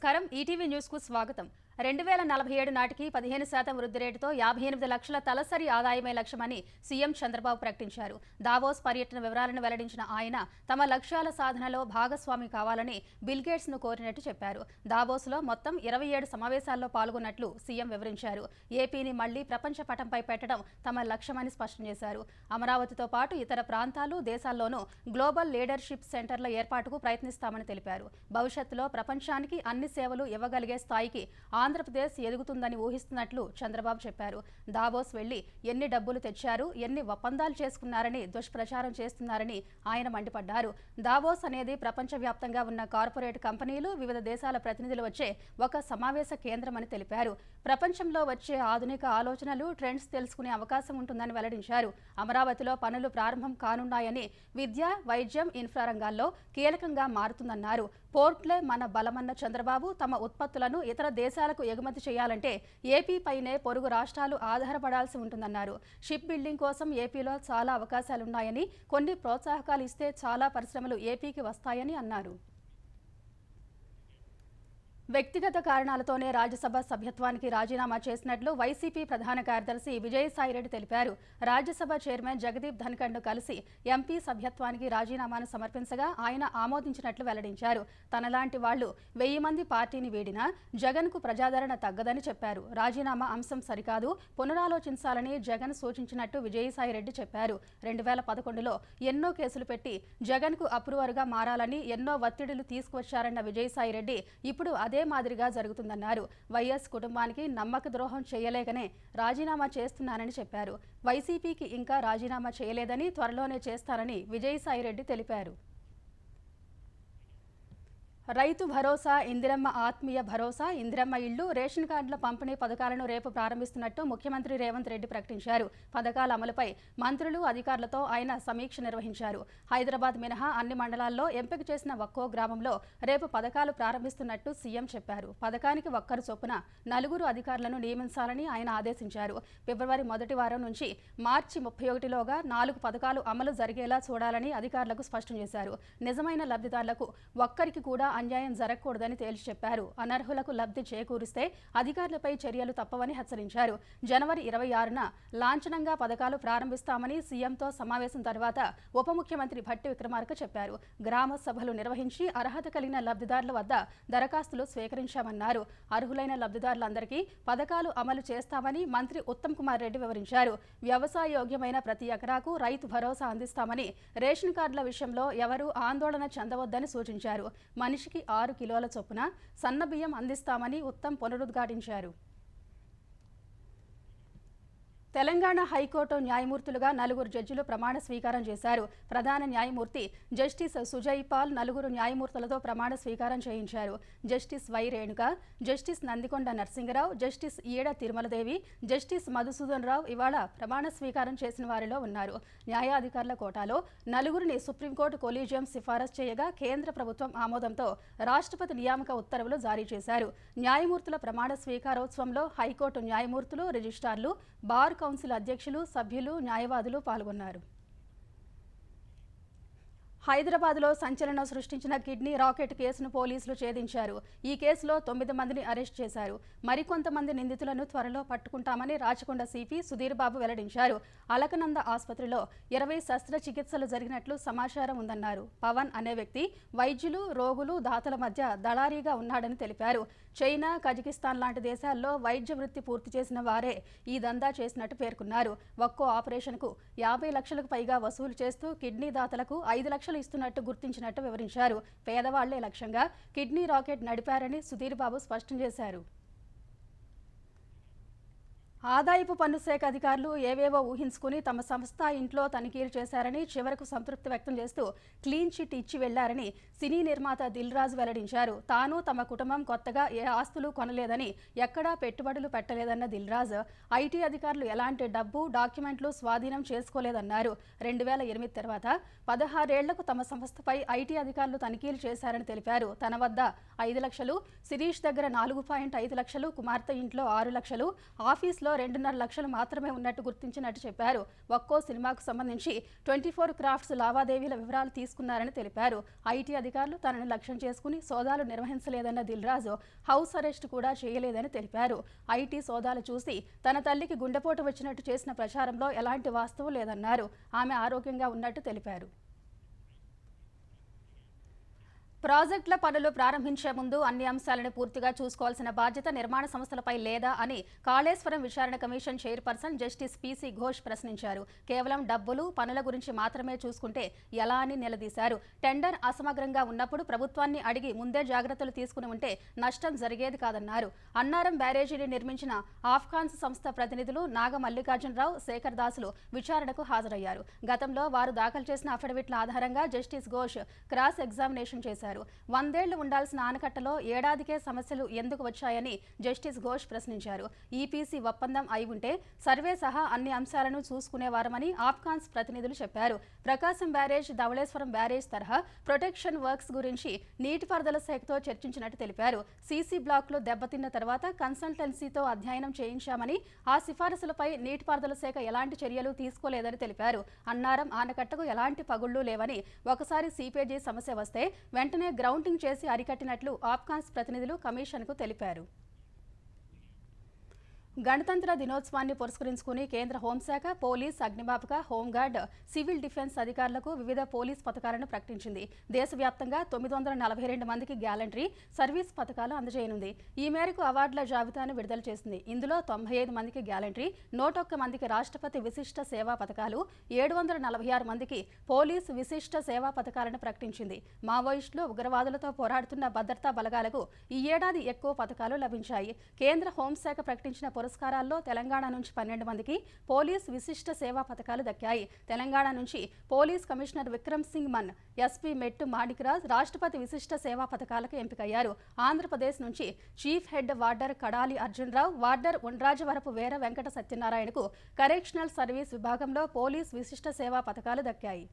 నమస్కారం. ETV news కు స్వాగతం. 2047 నాటికి 15% వృద్ధి రేటుతో 58 లక్షల తలసరి ఆదాయమే లక్ష్యమని సీఎం చంద్రబాబు ప్రకటించారు. దావోస్ పర్యటన వివరాలను వెల్లడించిన ఆయన తమ లక్ష్యాల సాధనలో భాగస్వామి కావాలని బిల్ గేట్స్ ను కోరినట్టు చెప్పారు. దావోస్ లో మొత్తం 27 సమావేశాల్లో పాల్గొన్నట్లు సీఎం వివరించారు. ఏపీని మళ్లీ ప్రపంచ పటంపై పెట్టడం తమ లక్ష్యమని స్పష్టం చేశారు. అమరావతితో పాటు ఇతర ప్రాంతాలు, దేశాల్లోనూ గ్లోబల్ లీడర్షిప్ సెంటర్ల ఏర్పాటుకు ప్రయత్నిస్తామని తెలిపారు. భవిష్యత్తులో ప్రపంచానికి అన్ని సేవలు ఇవ్వగలిగే స్థాయికి ఆంధ్రప్రదేశ్ ఎదుగుతుందని ఊహిస్తున్నట్లు చంద్రబాబు చెప్పారు. దావోస్ వెళ్లి ఎన్ని డబ్బులు తెచ్చారు, ఎన్ని ఒప్పందాలు చేసుకున్నారని దుష్ప్రచారం చేస్తున్నారని ఆయన మండిపడ్డారు. దావోస్ అనేది ప్రపంచవ్యాప్తంగా ఉన్న కార్పొరేట్ కంపెనీలు, వివిధ దేశాల ప్రతినిధులు వచ్చే ఒక సమావేశ కేంద్రమని తెలిపారు. ప్రపంచంలో వచ్చే ఆధునిక ఆలోచనలు, ట్రెండ్స్ తెలుసుకునే అవకాశం ఉంటుందని వెల్లడించారు. అమరావతిలో పనులు ప్రారంభం కానున్నాయని, విద్య, వైద్యం, ఇన్ఫ్రా రంగాల్లో కీలకంగా మారుతుందన్నారు. పోర్ట్లే మన బలమన్న చంద్రబాబు తమ ఉత్పత్తులను ఇతర దేశాలకు ఎగుమతి చేయాలంటే ఏపీపైనే పొరుగు రాష్ట్రాలు ఆధారపడాల్సి ఉంటుందన్నారు. షిప్ బిల్డింగ్ కోసం ఏపీలో చాలా అవకాశాలున్నాయని, కొన్ని ప్రోత్సాహకాలు ఇస్తే చాలా పరిశ్రమలు ఏపీకి వస్తాయని అన్నారు. వ్యక్తిగత కారణాలతోనే రాజ్యసభ సభ్యత్వానికి రాజీనామా చేసినట్లు వైసీపీ ప్రధాన కార్యదర్శి విజయసాయిరెడ్డి తెలిపారు. రాజ్యసభ చైర్మన్ జగదీప్ ధన్ఖడ్ను కలిసి ఎంపీ సభ్యత్వానికి రాజీనామాను సమర్పించగా ఆయన ఆమోదించినట్లు వెల్లడించారు. తనలాంటి వాళ్లు 1000 మంది పార్టీని వీడినా జగన్కు ప్రజాదరణ తగ్గదని చెప్పారు. రాజీనామా అంశం సరికాదు, పునరాలోచించాలని జగన్ సూచించినట్టు విజయసాయిరెడ్డి చెప్పారు. 2011లో ఎన్నో కేసులు పెట్టి జగన్కు అప్రూవర్గా మారాలని ఎన్నో ఒత్తిడులు తీసుకువచ్చారన్న విజయసాయిరెడ్డి ఇప్పుడు అదే మాదిరిగా జరుగుతుందన్నారు. వైఎస్ కుటుంబానికి నమ్మక ద్రోహం చేయలేకనే రాజీనామా చేస్తున్నానని చెప్పారు. వైసీపీకి ఇంకా రాజీనామా చేయలేదని, త్వరలోనే చేస్తారని విజయసాయిరెడ్డి తెలిపారు. రైతు భరోసా, ఇందిరమ్మ ఆత్మీయ భరోసా, ఇందిరమ్మ ఇళ్లు, రేషన్ కార్డుల పంపిణీ పథకాలను రేపు ప్రారంభిస్తున్నట్టు ముఖ్యమంత్రి రేవంత్ రెడ్డి ప్రకటించారు. పథకాల అమలుపై మంత్రులు, అధికారులతో ఆయన సమీక్ష నిర్వహించారు. హైదరాబాద్ మినహా అన్ని మండలాల్లో ఎంపిక చేసిన ఒక్కో గ్రామంలో రేపు పథకాలు ప్రారంభిస్తున్నట్టు సీఎం చెప్పారు. పథకానికి ఒక్కరు చొప్పున 4 అధికారులను నియమించాలని ఆయన ఆదేశించారు. ఫిబ్రవరి మొదటి వారం నుంచి మార్చి 31లోగా 4 పథకాలు అమలు జరిగేలా చూడాలని అధికారులకు స్పష్టం చేశారు. నిజమైన లబ్ధిదారులకు ఒక్కరికి కూడా అన్యాయం జరగకూడదని తేల్చి చెప్పారు. అనర్హులకు లబ్ధి చేకూరిస్తే అధికారులపై చర్యలు తప్పవని హెచ్చరించారు. జనవరి 26న లాంఛనంగా పథకాలు ప్రారంభిస్తామని సీఎంతో సమావేశం తర్వాత ఉప ముఖ్యమంత్రి భట్టి విక్రమార్క చెప్పారు. గ్రామ సభలు నిర్వహించి అర్హత కలిగిన లబ్ధిదారుల వద్ద దరఖాస్తులు స్వీకరించామన్నారు. అర్హులైన లబ్ధిదారులందరికీ పథకాలు అమలు చేస్తామని మంత్రి ఉత్తమ్ కుమార్ రెడ్డి వివరించారు. వ్యవసాయ యోగ్యమైన ప్రతి ఎకరాకు రైతు భరోసా అందిస్తామని, రేషన్ కార్డుల విషయంలో ఎవరూ ఆందోళన చెందవద్దని సూచించారు. మనిషికి 6 కిలోల చొప్పున సన్న బియ్యం అందిస్తామని ఉత్తమ్ పునరుద్ఘాటించారు. తెలంగాణ హైకోర్టు న్యాయమూర్తులుగా 4 జడ్జిలు ప్రమాణ స్వీకారం చేశారు. ప్రధాన న్యాయమూర్తి జస్టిస్ సుజయ్ పాల్ 4 న్యాయమూర్తులతో ప్రమాణ స్వీకారం చేయించారు. Justice Y Renuka, justice Nandikonda Narasingarao, justice Eeda Tirumaladevi, justice Madhusudan రావు ఇవాళ ప్రమాణ స్వీకారం చేసిన వారిలో ఉన్నారు. న్యాయాధికారుల కోటాలో 4ని సుప్రీంకోర్టు కొలీజియం సిఫారసు చేయగా కేంద్ర ప్రభుత్వం ఆమోదంతో రాష్ట్రపతి నియామక ఉత్తర్వులు జారీ చేశారు. న్యాయమూర్తుల ప్రమాణ స్వీకారోత్సవంలో హైకోర్టు న్యాయమూర్తులు, రిజిస్ట్రార్లు, బార్ కౌన్సిల్ అధ్యక్షులు, సభ్యులు, న్యాయవాదులు పాల్గొన్నారు. హైదరాబాద్లో సంచలనం సృష్టించిన కిడ్నీ రాకెట్ కేసును పోలీసులు ఛేదించారు. ఈ కేసులో 9 మందిని అరెస్ట్ చేశారు. మరికొంతమంది నిందితులను త్వరలో పట్టుకుంటామని రాచకొండ సిపి సుధీర్ బాబు వెల్లడించారు. అలకనంద ఆసుపత్రిలో 20 శస్త్రచికిత్సలు జరిగినట్లు సమాచారం ఉందన్నారు. పవన్ అనే వ్యక్తి వైద్యులు, రోగులు, దాతల మధ్య దళారీగా ఉన్నాడని తెలిపారు. చైనా, కజకిస్తాన్ లాంటి దేశాల్లో వైద్య వృత్తి పూర్తి చేసిన వారే ఈ దందా చేసినట్టు పేర్కొన్నారు. ఒక్కో ఆపరేషన్కు 50 లక్షలకు పైగా వసూలు చేస్తూ కిడ్నీ దాతలకు 5 లక్షలు ఇస్తున్నట్టు గుర్తించినట్టు వివరించారు. పేదవాళ్లే లక్ష్యంగా కిడ్నీ రాకెట్ నడిపారని సుధీర్ బాబు స్పష్టం చేశారు. ఆదాయపు పన్ను శాఖ అధికారులు ఏవేవో ఊహించుకుని తమ సంస్థ ఇంట్లో తనిఖీలు చేశారని, చివరకు సంతృప్తి వ్యక్తం చేస్తూ క్లీన్ చిట్ ఇచ్చి వెళ్లారని సినీ నిర్మాత దిల్ రాజు వెల్లడించారు. తాను, తమ కుటుంబం కొత్తగా ఏ ఆస్తులు కొనలేదని, ఎక్కడా పెట్టుబడులు పెట్టలేదన్న దిల్ రాజు ఐటీ అధికారులు ఎలాంటి డబ్బు, డాక్యుమెంట్లు స్వాధీనం చేసుకోలేదన్నారు. 2008 తర్వాత 16 ఏళ్లకు తమ సంస్థపై ఐటీ అధికారులు తనిఖీలు చేశారని తెలిపారు. తన వద్ద 5 లక్షలు, శిరీష్ దగ్గర 4.5 లక్షలు, కుమార్తె ఇంట్లో 6 లక్షలు, ఆఫీస్లో లో 2.5 లక్షలు మాత్రమే ఉన్నట్టు గుర్తించినట్టు చెప్పారు. ఒక్కో సినిమాకు సంబంధించి 24 క్రాఫ్ట్స్ లావాదేవీల వివరాలు తీసుకున్నారని తెలిపారు. ఐటీ అధికారులు తనను లక్ష్యం చేసుకుని సోదాలు నిర్వహించలేదన్న దిల్ రాజు హౌస్ అరెస్ట్ కూడా చేయలేదని తెలిపారు. ఐటీ సోదాలు చూసి తన తల్లికి గుండెపోటు వచ్చినట్టు చేసిన ప్రచారంలో ఎలాంటి వాస్తవం లేదన్నారు. ఆమె ఆరోగ్యంగా ఉన్నట్టు తెలిపారు. ప్రాజెక్టుల పనులు ప్రారంభించే ముందు అన్ని అంశాలను పూర్తిగా చూసుకోవాల్సిన బాధ్యత నిర్మాణ సంస్థలపై లేదా అని కాళేశ్వరం విచారణ commission chairperson justice PC Ghosh ప్రశ్నించారు. కేవలం డబ్బులు పనుల గురించి మాత్రమే చూసుకుంటే ఎలా అని నిలదీశారు. టెండర్ అసమగ్రంగా ఉన్నప్పుడు ప్రభుత్వాన్ని అడిగి ముందే జాగ్రత్తలు తీసుకుని ఉంటే నష్టం జరిగేది కాదన్నారు. అన్నారం బ్యారేజీని నిర్మించిన ఆఫ్ఘాన్స్ సంస్థ ప్రతినిధులు నాగ మల్లికార్జునరావు, శేఖర్ దాసులు విచారణకు హాజరయ్యారు. గతంలో వారు దాఖలు చేసిన అఫిడవిట్ల ఆధారంగా జస్టిస్ ఘోష్ క్రాస్ ఎగ్జామినేషన్ చేశారు. 100 ఏళ్లు ఉండాల్సిన ఆనకట్టలో ఏడాదికే సమస్యలు ఎందుకు వచ్చాయని జస్టిస్ ఘోష్ ప్రశ్నించారు. ఈపీసీ ఒప్పందం అయి ఉంటే సర్వే సహా అన్ని అంశాలను చూసుకునేవారమని ఆఫ్ఘాన్స్ ప్రతినిధులు చెప్పారు. ప్రకాశం బ్యారేజ్, ధవళేశ్వరం బ్యారేజ్ తరహా ప్రొటెక్షన్ వర్క్స్ గురించి నీటిపారుదల శాఖతో చర్చించినట్టు తెలిపారు. సీసీ బ్లాక్లు దెబ్బతిన్న తర్వాత కన్సల్టెన్సీతో అధ్యయనం చేయించామని, ఆ సిఫారసులపై నీటిపారుదల శాఖ ఎలాంటి చర్యలు తీసుకోలేదని తెలిపారు. అన్నారం ఆనకట్టకు ఎలాంటి పగుళ్లు లేవని, ఒకసారి సీపేజీ సమస్య వస్తే వెంటనే గ్రౌండింగ్ చేసి అరికట్టినట్లు ఆఫ్ఘాన్స్ ప్రతినిధులు కమిషన్కు తెలిపారు. గణతంత్ర దినోత్సవాన్ని పురస్కరించుకుని కేంద్ర హోంశాఖ, పోలీస్, అగ్నిమాపక, హోంగార్డ్, సివిల్ డిఫెన్స్ అధికారులకు వివిధ పోలీస్ పథకాలను ప్రకటించింది. దేశవ్యాప్తంగా 942 మందికి గ్యాలంటరీ సర్వీస్ పథకాలు అందజేయనుంది. ఈ మేరకు అవార్డుల జాబితాను విడుదల చేసింది. ఇందులో 95 మందికి గ్యాలంటరీ, 101 మందికి రాష్ట్రపతి విశిష్ట సేవా పథకాలు, 746 మందికి పోలీస్ విశిష్ట సేవా పథకాలను ప్రకటించింది. మావోయిస్టులు, ఉగ్రవాదులతో పోరాడుతున్న భద్రతా బలగాలకు ఈ ఏడాది ఎక్కువ పథకాలు లభించాయి. కేంద్ర హోంశాఖ ప్రకటించిన పురస్కారాల్లో తెలంగాణ నుంచి 12 మందికి పోలీస్ విశిష్ట సేవా పథకాలు దక్కాయి. తెలంగాణ నుంచి police commissioner Vikram Singh Mann, SP మెట్టు మాణిక్రాజ్ రాష్ట్రపతి విశిష్ట సేవా పథకాలకు ఎంపికయ్యారు. ఆంధ్రప్రదేశ్ నుంచి chief head warder Kadali Arjunrao, warder Undrajavarapu Veera Venkata సత్యనారాయణకు కరెక్షనల్ సర్వీస్ విభాగంలో పోలీస్ విశిష్ట సేవా పథకాలు దక్కాయి.